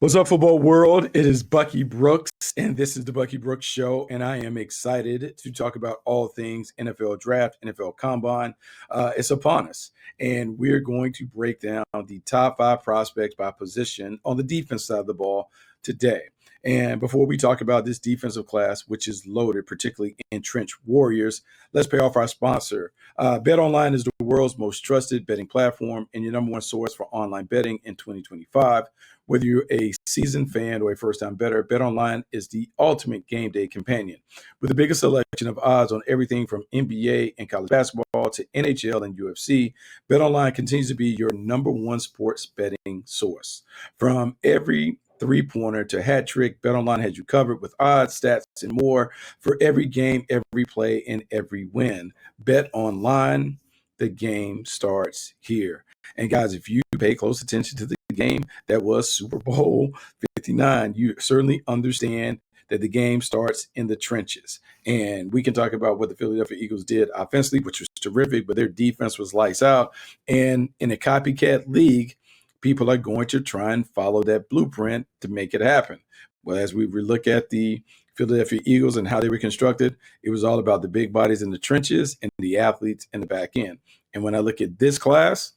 What's up, football world? It is Bucky Brooks, and this is the Bucky Brooks Show. And I am excited to talk about all things NFL draft, NFL combine. It's upon us, and we're going to break down the top five prospects by position on the defense side of the ball today. And before we talk about this defensive class, which is loaded, particularly in trench warriors, let's pay off our sponsor. BetOnline is the world's most trusted betting platform and your number one source for online betting in 2025. Whether you're a seasoned fan or a first-time bettor, BetOnline is the ultimate game day companion. With the biggest selection of odds on everything from NBA and college basketball to NHL and UFC, BetOnline continues to be your number one sports betting source. From every three-pointer to hat trick, BetOnline has you covered with odds, stats, and more for every game, every play, and every win. BetOnline, the game starts here. And guys, if you pay close attention to the game that was Super Bowl 59, you certainly understand that the game starts in the trenches. And we can talk about what the Philadelphia Eagles did offensively, which was terrific, but their defense was lights out. And in a copycat league, people are going to try and follow that blueprint to make it happen. Well, as we look at the Philadelphia Eagles and how they were constructed, it was all about the big bodies in the trenches and the athletes in the back end. And when I look at this class,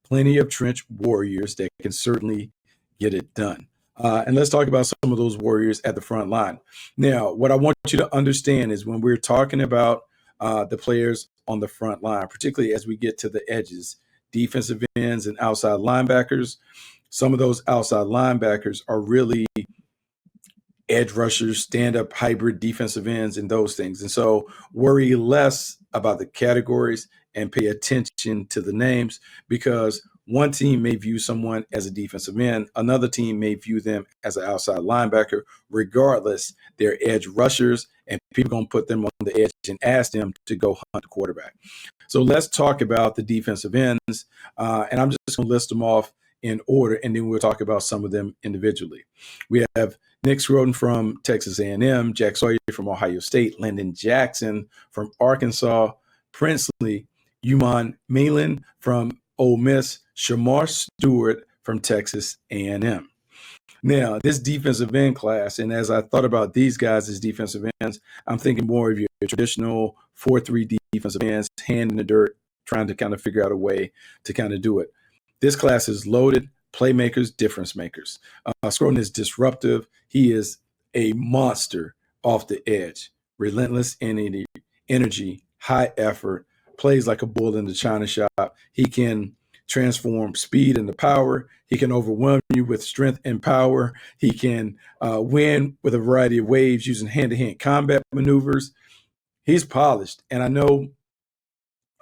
plenty of trench warriors that can certainly get it done. And let's talk about some of those warriors at the front line. Now, what I want you to understand is when we're talking about the players on the front line, particularly as we get to the edges, defensive ends and outside linebackers, some of those outside linebackers are really edge rushers, stand-up hybrid defensive ends, and those things. And so worry less about the categories and pay attention to the names, because one team may view someone as a defensive end, another team may view them as an outside linebacker. Regardless, they're edge rushers, and people are going to put them on the edge and ask them to go hunt the quarterback. So let's talk about the defensive ends, and I'm just going to list them off in order, and then we'll talk about some of them individually. We have Nick Scroden from Texas A&M, Jack Sawyer from Ohio State, Landon Jackson from Arkansas, Princely, Umon Malin from Ole Miss, Shamar Stewart from Texas A&M. Now, this defensive end class, and as I thought about these guys as defensive ends, I'm thinking more of your traditional 4-3 defensive ends, hand in the dirt, trying to kind of figure out a way to kind of do it. This class is loaded, playmakers, difference makers. Scroton is disruptive. He is a monster off the edge, relentless energy, high effort, plays like a bull in the china shop. He can transform speed into power. He can overwhelm you with strength and power. He can win with a variety of ways using hand-to-hand combat maneuvers. He's polished, and I know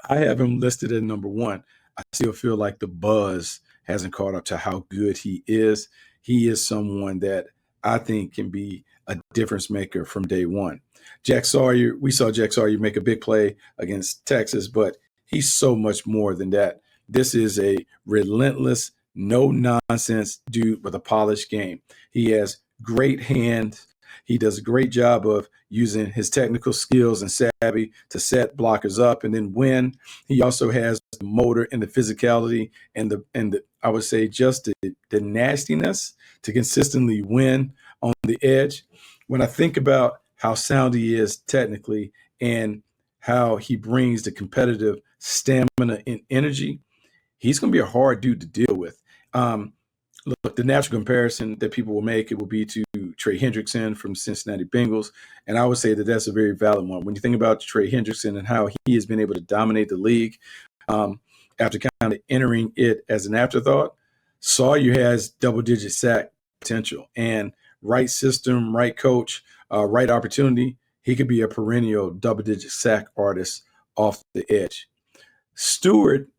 I have him listed at number one. I still feel like the buzz hasn't caught up to how good he is. He is someone that I think can be a difference maker from day one. Jack Sawyer, we saw Jack Sawyer make a big play against Texas, but he's so much more than that. This is a relentless, no-nonsense dude with a polished game. He has great hands. He does a great job of using his technical skills and savvy to set blockers up and then win. He also has the motor and the physicality and the I would say just the nastiness to consistently win on the edge. When I think about how sound he is technically and how he brings the competitive stamina and energy, he's going to be a hard dude to deal with. Look, the natural comparison that people will make, it will be to Trey Hendrickson from Cincinnati Bengals. And I would say that that's a very valid one. When you think about Trey Hendrickson and how he has been able to dominate the league after kind of entering it as an afterthought, Sawyer has double-digit sack potential. And right system, right coach, right opportunity, he could be a perennial double-digit sack artist off the edge. Stewart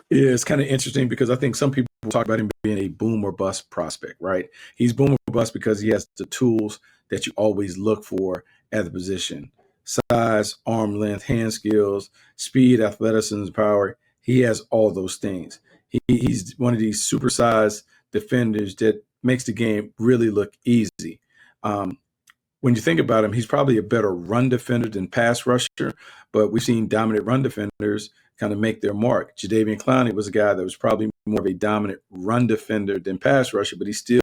is kind of interesting because I think some people talk about him being a boom or bust prospect, right? He's boom or bust because he has the tools that you always look for at the position: size, arm length, hand skills, speed, athleticism, power. He has all those things. He's one of these supersized defenders that makes the game really look easy. When you think about him, he's probably a better run defender than pass rusher, but we've seen dominant run defenders kind of make their mark. Jadeveon Clowney was a guy that was probably more of a dominant run defender than pass rusher, but he still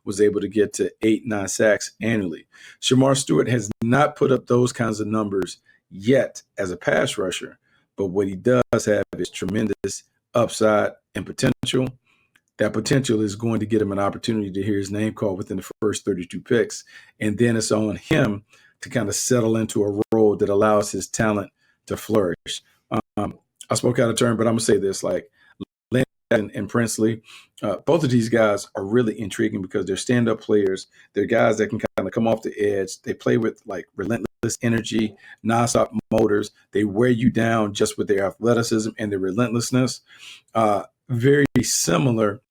was able to get to 8, 9 sacks annually. Shamar Stewart has not put up those kinds of numbers yet as a pass rusher, but what he does have is tremendous upside and potential. That potential is going to get him an opportunity to hear his name called within the first 32 picks. And then it's on him to kind of settle into a role that allows his talent to flourish. I spoke out of turn, but I'm going to say this, like Lynn and Princely, both of these guys are really intriguing because they're stand-up players. They're guys that can kind of come off the edge. They play with like relentless energy, nonstop motors. They wear you down just with their athleticism and their relentlessness. Very similar,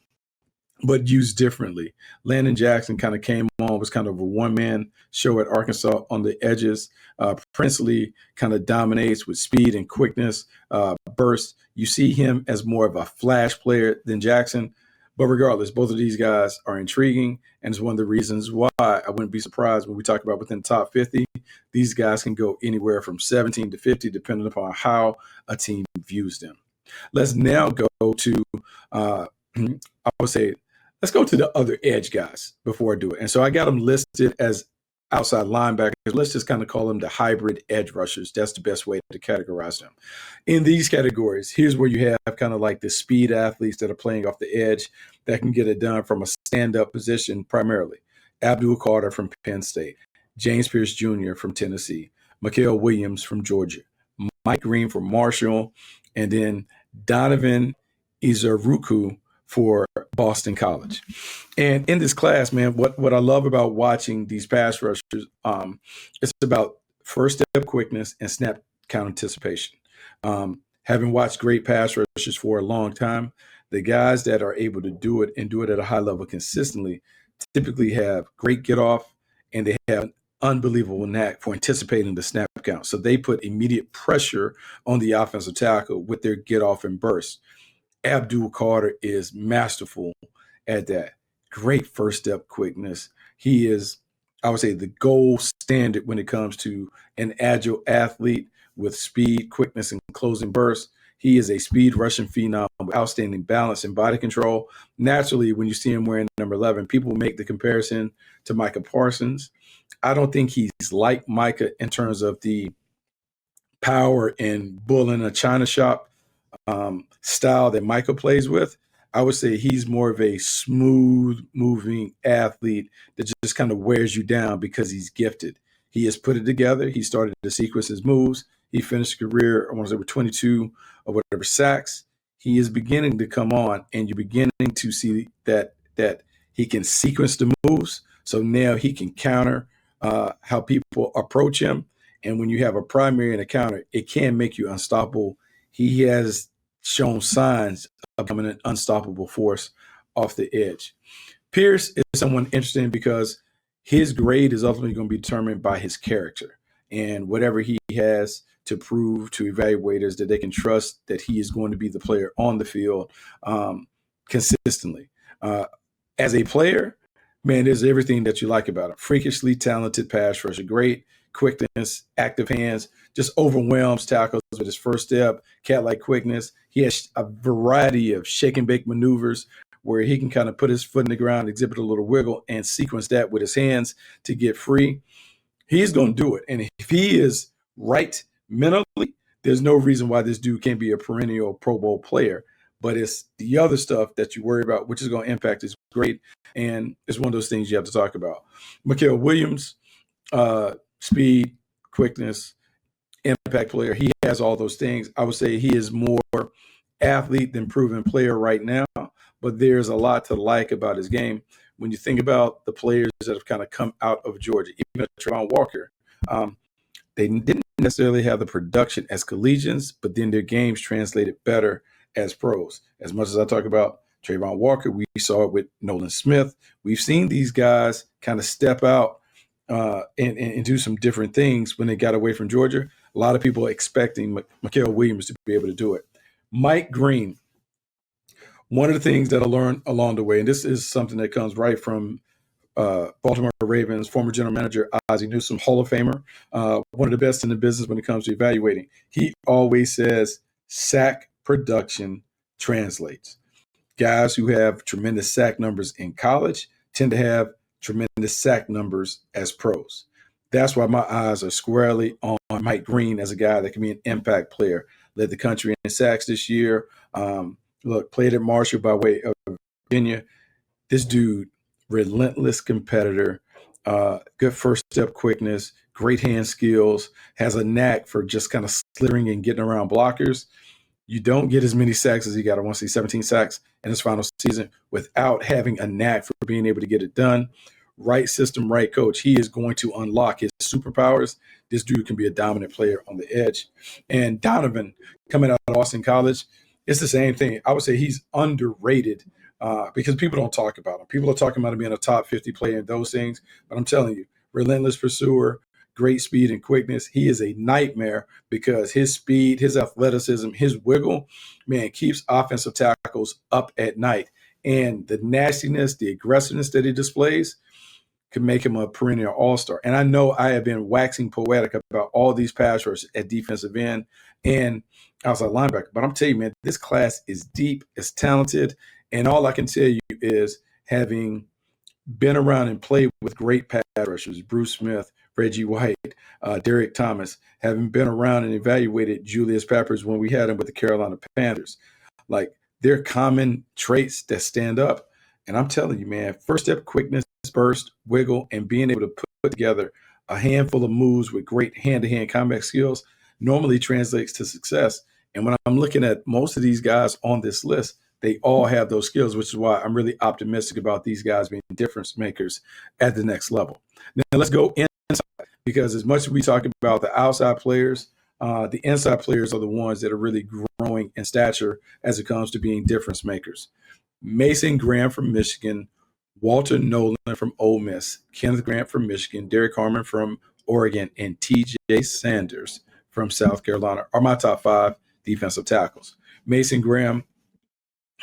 but used differently. Landon Jackson kind of came on, was kind of a one-man show at Arkansas on the edges. Princely kind of dominates with speed and quickness, burst. You see him as more of a flash player than Jackson. But regardless, both of these guys are intriguing, and it's one of the reasons why I wouldn't be surprised when we talk about within the top 50. These guys can go anywhere from 17 to 50, depending upon how a team views them. Let's now go to, I would say, let's go to the other edge guys before I do it. And so I got them listed as outside linebackers. Let's just kind of call them the hybrid edge rushers. That's the best way to categorize them. In these categories, here's where you have kind of like the speed athletes that are playing off the edge that can get it done from a stand-up position primarily. Abdul Carter from Penn State, James Pierce Jr. from Tennessee, Mikael Williams from Georgia, Mike Green from Marshall, and then Donovan Izuruku for Boston College. And in this class, man, what I love about watching these pass rushers, it's about first step quickness and snap count anticipation. Having watched great pass rushers for a long time, the guys that are able to do it and do it at a high level consistently typically have great get off, and they have an unbelievable knack for anticipating the snap count. So they put immediate pressure on the offensive tackle with their get off and burst. Abdul Carter is masterful at that. Great first step quickness. He is, I would say, the gold standard when it comes to an agile athlete with speed, quickness, and closing bursts. He is a speed rushing phenom with outstanding balance and body control. Naturally, when you see him wearing number 11, people make the comparison to Micah Parsons. I don't think he's like Micah in terms of the power and bull in a china shop style that Michael plays with. I would say he's more of a smooth moving athlete that just kind of wears you down because he's gifted. He has put it together. He started to sequence his moves. He finished his career, I want to say, with 22 or whatever sacks. He is beginning to come on, and you're beginning to see that he can sequence the moves. So now he can counter how people approach him. And when you have a primary and a counter, it can make you unstoppable. He has shown signs of becoming an unstoppable force off the edge. Pierce is someone interesting because his grade is ultimately going to be determined by his character and whatever he has to prove to evaluators that they can trust that he is going to be the player on the field consistently. As a player, man, there's everything that you like about him. Freakishly talented pass rusher, great quickness, active hands, just overwhelms tackles with his first step, cat-like quickness. He has a variety of shake and bake maneuvers where he can kind of put his foot in the ground, exhibit a little wiggle, and sequence that with his hands to get free. He's going to do it. And if he is right mentally, there's no reason why this dude can't be a perennial Pro Bowl player. But it's the other stuff that you worry about, which is going to impact his grade. And it's one of those things you have to talk about. Mikael Williams, speed, quickness, impact player. He has all those things. I would say he is more athlete than proven player right now, but there's a lot to like about his game. When you think about the players that have kind of come out of Georgia, even Trayvon Walker, they didn't necessarily have the production as collegians, but then their games translated better as pros. As much as I talk about Trayvon Walker, we saw it with Nolan Smith. We've seen these guys kind of step out and do some different things when they got away from Georgia. A lot of people expecting Mikael Williams to be able to do it. Mike Green, one of the things that I learned along the way, and this is something that comes right from Baltimore Ravens, former general manager Ozzie Newsome, Hall of Famer, one of the best in the business when it comes to evaluating. He always says sack production translates. Guys who have tremendous sack numbers in college tend to have tremendous sack numbers as pros. That's why my eyes are squarely on Mike Green as a guy that can be an impact player. Led the country in sacks this year. Look, played at Marshall by way of Virginia. This dude, relentless competitor, good first step quickness, great hand skills, has a knack for just kind of slithering and getting around blockers. You don't get as many sacks as he got. I want to see 17 sacks in his final season without having a knack for being able to get it done. Right system, right coach. He is going to unlock his superpowers. This dude can be a dominant player on the edge. And Donovan, coming out of Austin College, it's the same thing. I would say he's underrated because people don't talk about him. People are talking about him being a top 50 player and those things. But I'm telling you, relentless pursuer, great speed and quickness. He is a nightmare because his speed, his athleticism, his wiggle, man, keeps offensive tackles up at night. And the nastiness, the aggressiveness that he displays can make him a perennial all-star. And I know I have been waxing poetic about all these pass rushers at defensive end and outside linebacker. But I'm telling you, man, this class is deep, it's talented. And all I can tell you is having been around and played with great pass rushers, Bruce Smith, Reggie White, Derek Thomas, having been around and evaluated Julius Peppers when we had him with the Carolina Panthers. Like, they're common traits that stand up. And I'm telling you, man, first step quickness, burst, wiggle, and being able to put together a handful of moves with great hand-to-hand combat skills normally translates to success. And when I'm looking at most of these guys on this list, they all have those skills, which is why I'm really optimistic about these guys being difference makers at the next level. Now, let's go inside, because as much as we talk about the outside players, the inside players are the ones that are really growing in stature as it comes to being difference makers. Mason Graham from Michigan, Walter Nolan from Ole Miss, Kenneth Grant from Michigan, Derek Harmon from Oregon, and T.J. Sanders from South Carolina are my top 5 defensive tackles. Mason Graham,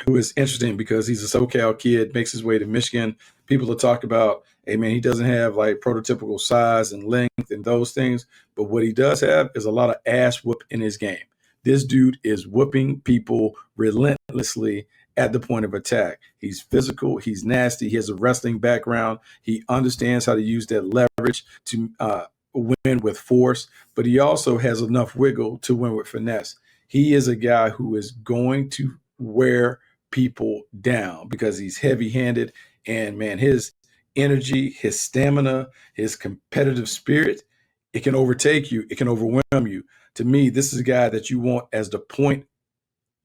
who is interesting because he's a SoCal kid, makes his way to Michigan. People will talk about, hey, man, he doesn't have like prototypical size and length and those things. But what he does have is a lot of ass whoop in his game. This dude is whooping people relentlessly at the point of attack. He's physical. He's nasty. He has a wrestling background. He understands how to use that leverage to win with force, but he also has enough wiggle to win with finesse. He is a guy who is going to wear people down because he's heavy-handed, and man, his energy, his stamina, his competitive spirit, it can overtake you, it can overwhelm you. To me, this is a guy that you want as the point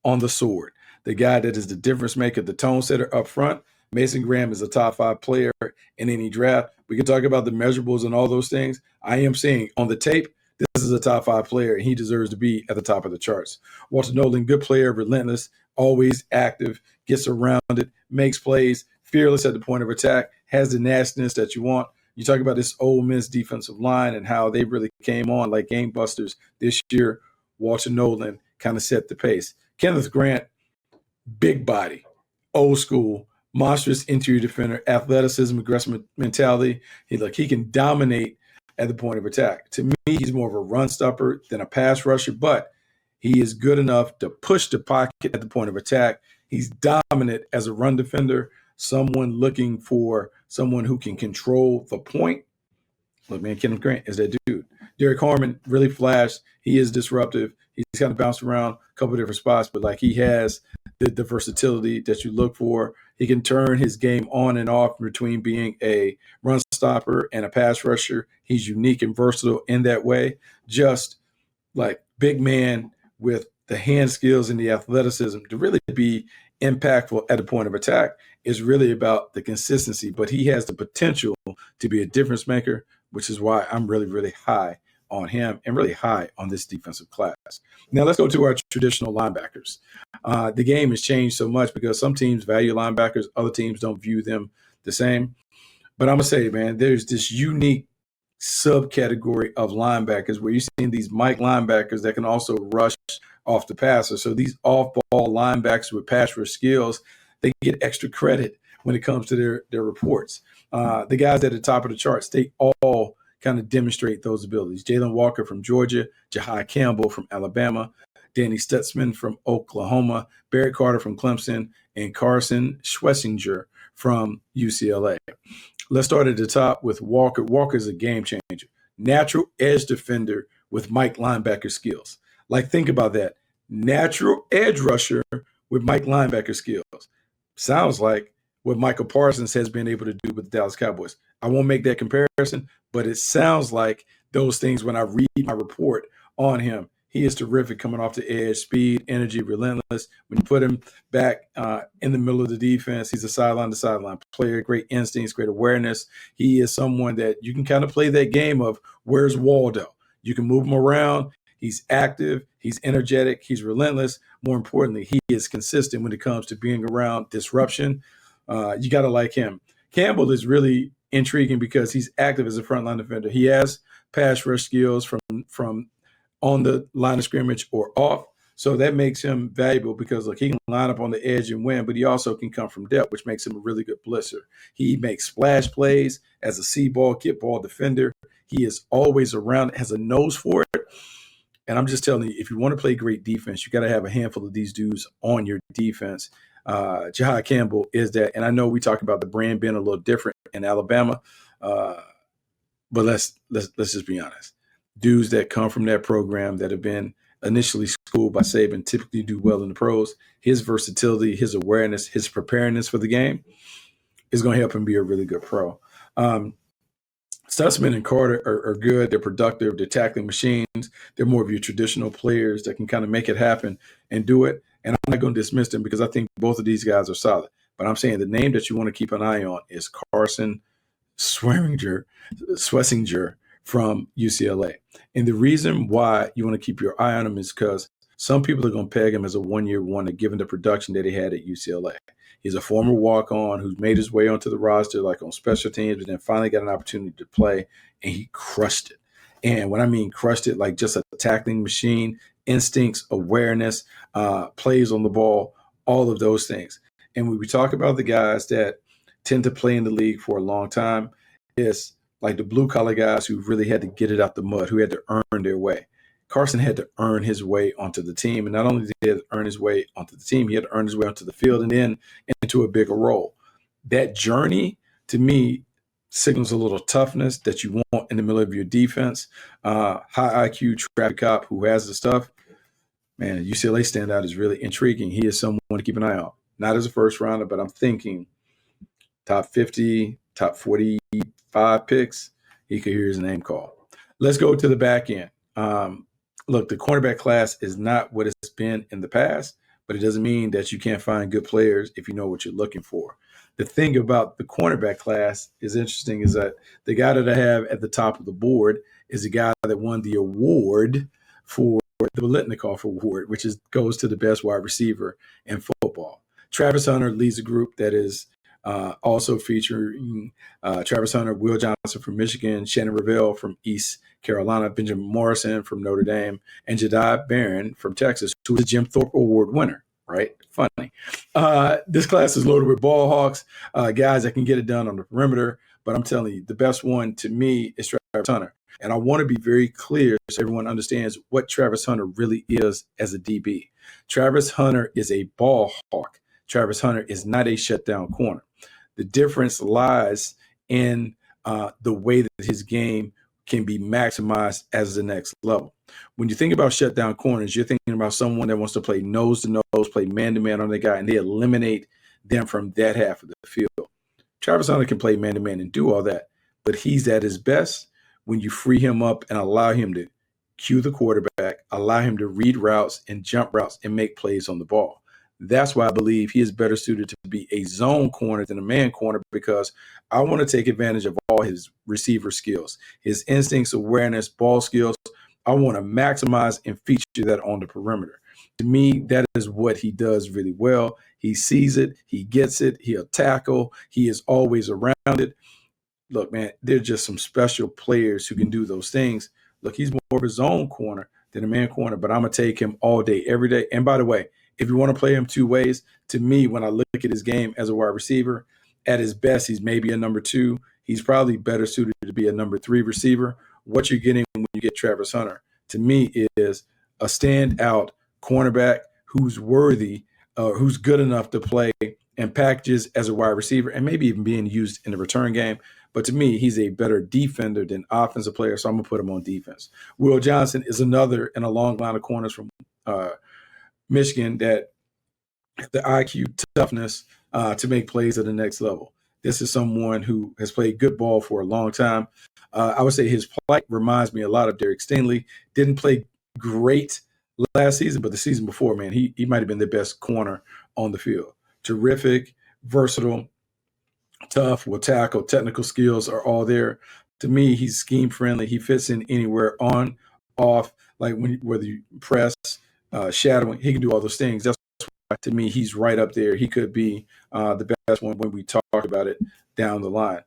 on the sword, the guy that is the difference maker, the tone setter up front. Mason Graham is a top 5 player in any draft. We can talk about the measurables and all those things. I am saying on the tape, this is a top 5 player, and he deserves to be at the top of the charts. Walter Nolan, good player, relentless, always active, gets around it, makes plays, fearless at the point of attack, has the nastiness that you want. You talk about this Ole Miss defensive line and how they really came on like game busters this year. Walter Nolan kind of set the pace. Kenneth Grant, big body, old school, monstrous interior defender, athleticism, aggressive mentality. He can dominate at the point of attack. To me, he's more of a run stopper than a pass rusher, but he is good enough to push the pocket at the point of attack. He's dominant as a run defender, someone looking for someone who can control the point. Look, man, Kenneth Grant is that dude. Derek Harmon really flashed. He is disruptive. He's kind of bounced around a couple of different spots, but like he has the versatility that you look for. He can turn his game on and off between being a run stopper and a pass rusher. He's unique and versatile in that way. Just like big man with the hand skills and the athleticism to really be impactful at the point of attack is really about the consistency, but he has the potential to be a difference maker, which is why I'm really, really high on him and really high on this defensive class. Now let's go to our traditional linebackers. The game has changed so much because some teams value linebackers, other teams don't view them the same. But I'm going to say, man, there's this unique subcategory of linebackers where you're seeing these Mike linebackers that can also rush off the passer. So these off-ball linebackers with pass rush skills, they get extra credit when it comes to their reports. The guys at the top of the charts, they all kind of demonstrate those abilities. Jalen Walker from Georgia, Jahai Campbell from Alabama, Danny Stutzman from Oklahoma, Barrett Carter from Clemson, and Carson Schlesinger from UCLA. Let's start at the top with Walker. Walker's a game changer. Natural edge defender with Mike linebacker skills. Like, think about that. Natural edge rusher with Mike linebacker skills. Sounds like what Michael Parsons has been able to do with the Dallas Cowboys. I won't make that comparison, but it sounds like those things when I read my report on him. He is terrific coming off the edge, speed, energy, relentless. When you put him back in the middle of the defense, he's a sideline to sideline player, great instincts, great awareness. He is someone that you can kind of play that game of where's Waldo? You can move him around. He's active. He's energetic. He's relentless. More importantly, he is consistent when it comes to being around disruption. You got to like him. Campbell is really intriguing because he's active as a frontline defender. He has pass rush skills from on the line of scrimmage or off. So that makes him valuable because, look, he can line up on the edge and win, but he also can come from depth, which makes him a really good blitzer. He makes splash plays as a see-ball, get-ball defender. He is always around, has a nose for it. And I'm just telling you, if you want to play great defense, you got to have a handful of these dudes on your defense. Jahai Campbell is that. And I know we talk about the brand being a little different in Alabama, but let's just be honest. Dudes that come from that program that have been initially schooled by Saban typically do well in the pros. His versatility, his awareness, his preparedness for the game is going to help him be a really good pro. Stutzman and Carter are good. They're productive. They're tackling machines. They're more of your traditional players that can kind of make it happen and do it. And I'm not going to dismiss them because I think both of these guys are solid. But I'm saying the name that you want to keep an eye on is Carson Schlesinger from UCLA. And the reason why you want to keep your eye on him is because some people are going to peg him as a one-year wonder given the production that he had at UCLA. He's a former walk-on who's made his way onto the roster like on special teams and then finally got an opportunity to play, and he crushed it. And when I mean crushed it, like just a tackling machine, instincts, awareness, plays on the ball, all of those things. And when we talk about the guys that tend to play in the league for a long time, it's like the blue-collar guys who really had to get it out the mud, who had to earn their way. Carson had to earn his way onto the team. And not only did he have to earn his way onto the team, he had to earn his way onto the field and then into a bigger role. That journey, to me, signals a little toughness that you want in the middle of your defense. High IQ traffic cop who has the stuff. Man, UCLA standout is really intriguing. He is someone to keep an eye on. Not as a first rounder, but I'm thinking top 50, top 45 picks. He could hear his name called. Let's go to the back end. Look, the cornerback class is not what it's been in the past, but it doesn't mean that you can't find good players if you know what you're looking for. The thing about the cornerback class is interesting is that the guy that I have at the top of the board is a guy that won the award for the Biletnikoff Award, which goes to the best wide receiver in football. Travis Hunter leads a group that is also featuring Travis Hunter, Will Johnson from Michigan, Shannon Revelle from East Carolina, Benjamin Morrison from Notre Dame, and Jedi Barron from Texas, who is a Jim Thorpe Award winner, right? Funny. This class is loaded with ball hawks, guys that can get it done on the perimeter, but I'm telling you, the best one to me is Travis Hunter. And I want to be very clear so everyone understands what Travis Hunter really is as a DB. Travis Hunter is a ball hawk. Travis Hunter is not a shutdown corner. The difference lies in the way that his game can be maximized as the next level. When you think about shutdown corners, you're thinking about someone that wants to play nose to nose, play man to man on the guy, and they eliminate them from that half of the field. Travis Hunter can play man to man and do all that, but he's at his best when you free him up and allow him to cue the quarterback, allow him to read routes and jump routes and make plays on the ball. That's why I believe he is better suited to be a zone corner than a man corner, because I want to take advantage of all his receiver skills, his instincts, awareness, ball skills. I want to maximize and feature that on the perimeter. To me, that is what he does really well. He sees it. He gets it. He'll tackle. He is always around it. Look, man, they're just some special players who can do those things. Look, he's more of a zone corner than a man corner, but I'm going to take him all day, every day. And by the way, if you want to play him two ways, to me, when I look at his game as a wide receiver, at his best, he's maybe a number two. He's probably better suited to be a number three receiver. What you're getting when you get Travis Hunter, to me, is a standout cornerback who's worthy who's good enough to play in packages as a wide receiver and maybe even being used in the return game. But to me, he's a better defender than offensive player, so I'm going to put him on defense. Will Johnson is another in a long line of corners from Michigan that the IQ toughness to make plays at the next level. This is someone who has played good ball for a long time. I would say his plight reminds me a lot of Derek Stingley. Didn't play great last season, but the season before, man, he might have been the best corner on the field. Terrific, versatile, tough, will tackle, technical skills are all there. To me, he's scheme friendly. He fits in anywhere, on, off, like whether you press, shadowing, he can do all those things. That's why, to me, he's right up there. He could be the best one when we talk about it down the line.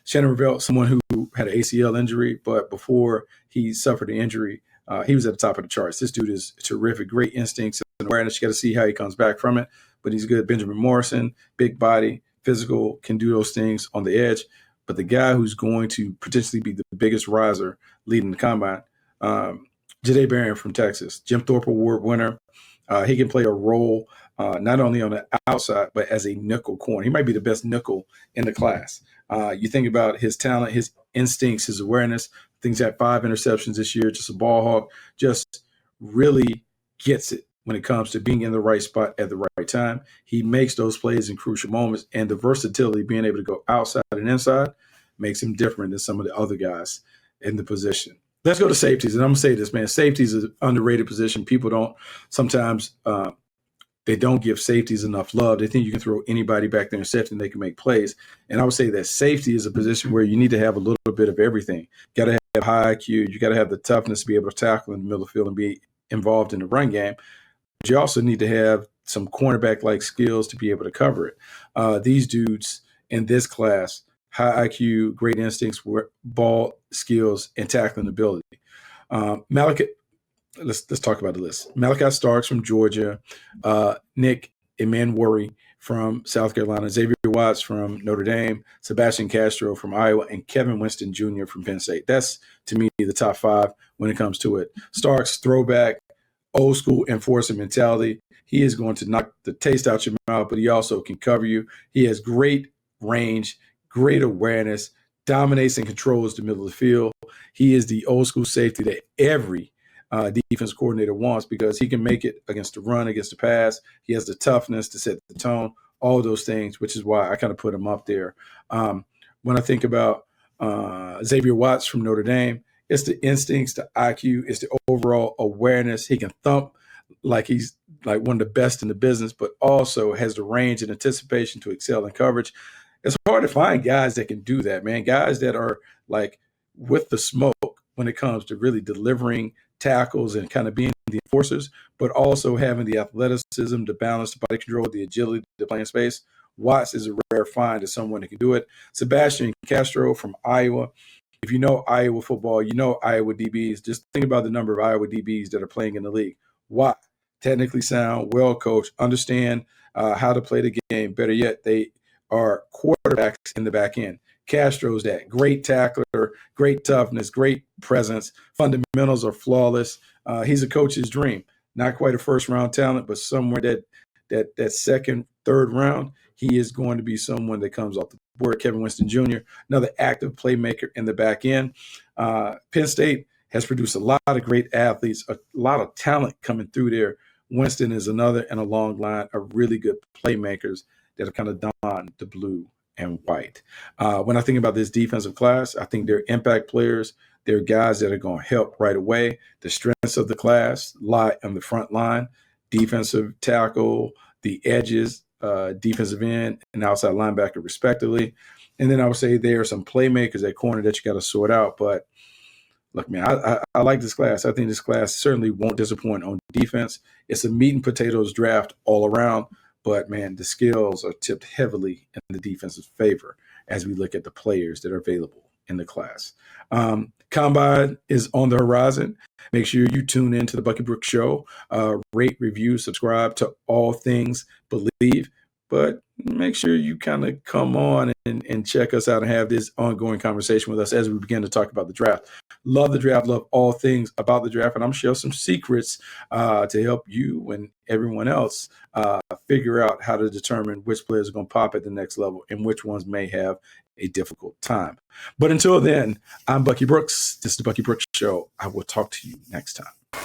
Shannon Revelt, someone who had an ACL injury, but before he suffered the injury, he was at the top of the charts. This dude is terrific, great instincts and awareness. You got to see how he comes back from it, but he's good. Benjamin Morrison, big body, physical, can do those things on the edge. But the guy who's going to potentially be the biggest riser leading the combine, Jahdae Barron from Texas, Jim Thorpe Award winner. He can play a role not only on the outside, but as a nickel corner. He might be the best nickel in the class. You think about his talent, his instincts, his awareness. Things had 5 interceptions this year, just a ball hawk, just really gets it when it comes to being in the right spot at the right time. He makes those plays in crucial moments, and the versatility, being able to go outside and inside, makes him different than some of the other guys in the position. Let's go to safeties, and I'm going to say this, man. Safeties is an underrated position. People don't sometimes they don't give safeties enough love. They think you can throw anybody back there in safety and they can make plays. And I would say that safety is a position where you need to have a little bit of everything. You got to have high IQ. You got to have the toughness to be able to tackle in the middle of the field and be involved in the run game. But you also need to have some cornerback-like skills to be able to cover it. These dudes in this class, high IQ, great instincts, ball skills, and tackling ability. Let's talk about the list. Malachi Starks from Georgia, Nick Emmanwori from South Carolina, Xavier Watts from Notre Dame, Sebastian Castro from Iowa, and Kevin Winston Jr. from Penn State. That's, to me, the top 5 when it comes to it. Starks, throwback, old school enforcer mentality. He is going to knock the taste out your mouth, but he also can cover you. He has great range, great awareness, dominates and controls the middle of the field. He is the old school safety that every defense coordinator wants, because he can make it against the run, against the pass. He has the toughness to set the tone, all those things, which is why I kind of put him up there. When I think about Xavier Watts from Notre Dame, it's the instincts, the IQ, it's the overall awareness. He can thump like he's like one of the best in the business, but also has the range and anticipation to excel in coverage. It's hard to find guys that can do that, man. Guys that are like with the smoke when it comes to really delivering tackles and kind of being the enforcers, but also having the athleticism, the balance, the body control, the agility to play in space. Watts is a rare find as someone that can do it. Sebastian Castro from Iowa. If you know Iowa football, you know Iowa DBs. Just think about the number of Iowa DBs that are playing in the league. Why? Technically sound, well coached, understand how to play the game. Better yet, they are quarterbacks in the back end. Castro's that. Great tackler, great toughness, great presence. Fundamentals are flawless. He's a coach's dream. Not quite a first-round talent, but somewhere that second, third round, he is going to be someone that comes off the board. Kevin Winston Jr., another active playmaker in the back end. Penn State has produced a lot of great athletes, a lot of talent coming through there. Winston is another in a long line of really good playmakers that have kind of donned the blue and white. When I think about this defensive class, I think they're impact players. They're guys that are going to help right away. The strengths of the class lie on the front line, defensive tackle, the edges, defensive end, and outside linebacker, respectively. And then I would say there are some playmakers at corner that you got to sort out. But look, man, I like this class. I think this class certainly won't disappoint on defense. It's a meat and potatoes draft all around. But, man, the skills are tipped heavily in the defense's favor as we look at the players that are available in the class. Combine is on the horizon. Make sure you tune in to the Bucky Brooks Show. Rate, review, subscribe to All Things Believe. But make sure you kind of come on and check us out and have this ongoing conversation with us as we begin to talk about the draft. Love the draft, love all things about the draft, and I'm share some secrets to help you and everyone else figure out how to determine which players are going to pop at the next level and which ones may have a difficult time. But until then, I'm Bucky Brooks. This is the Bucky Brooks Show. I will talk to you next time.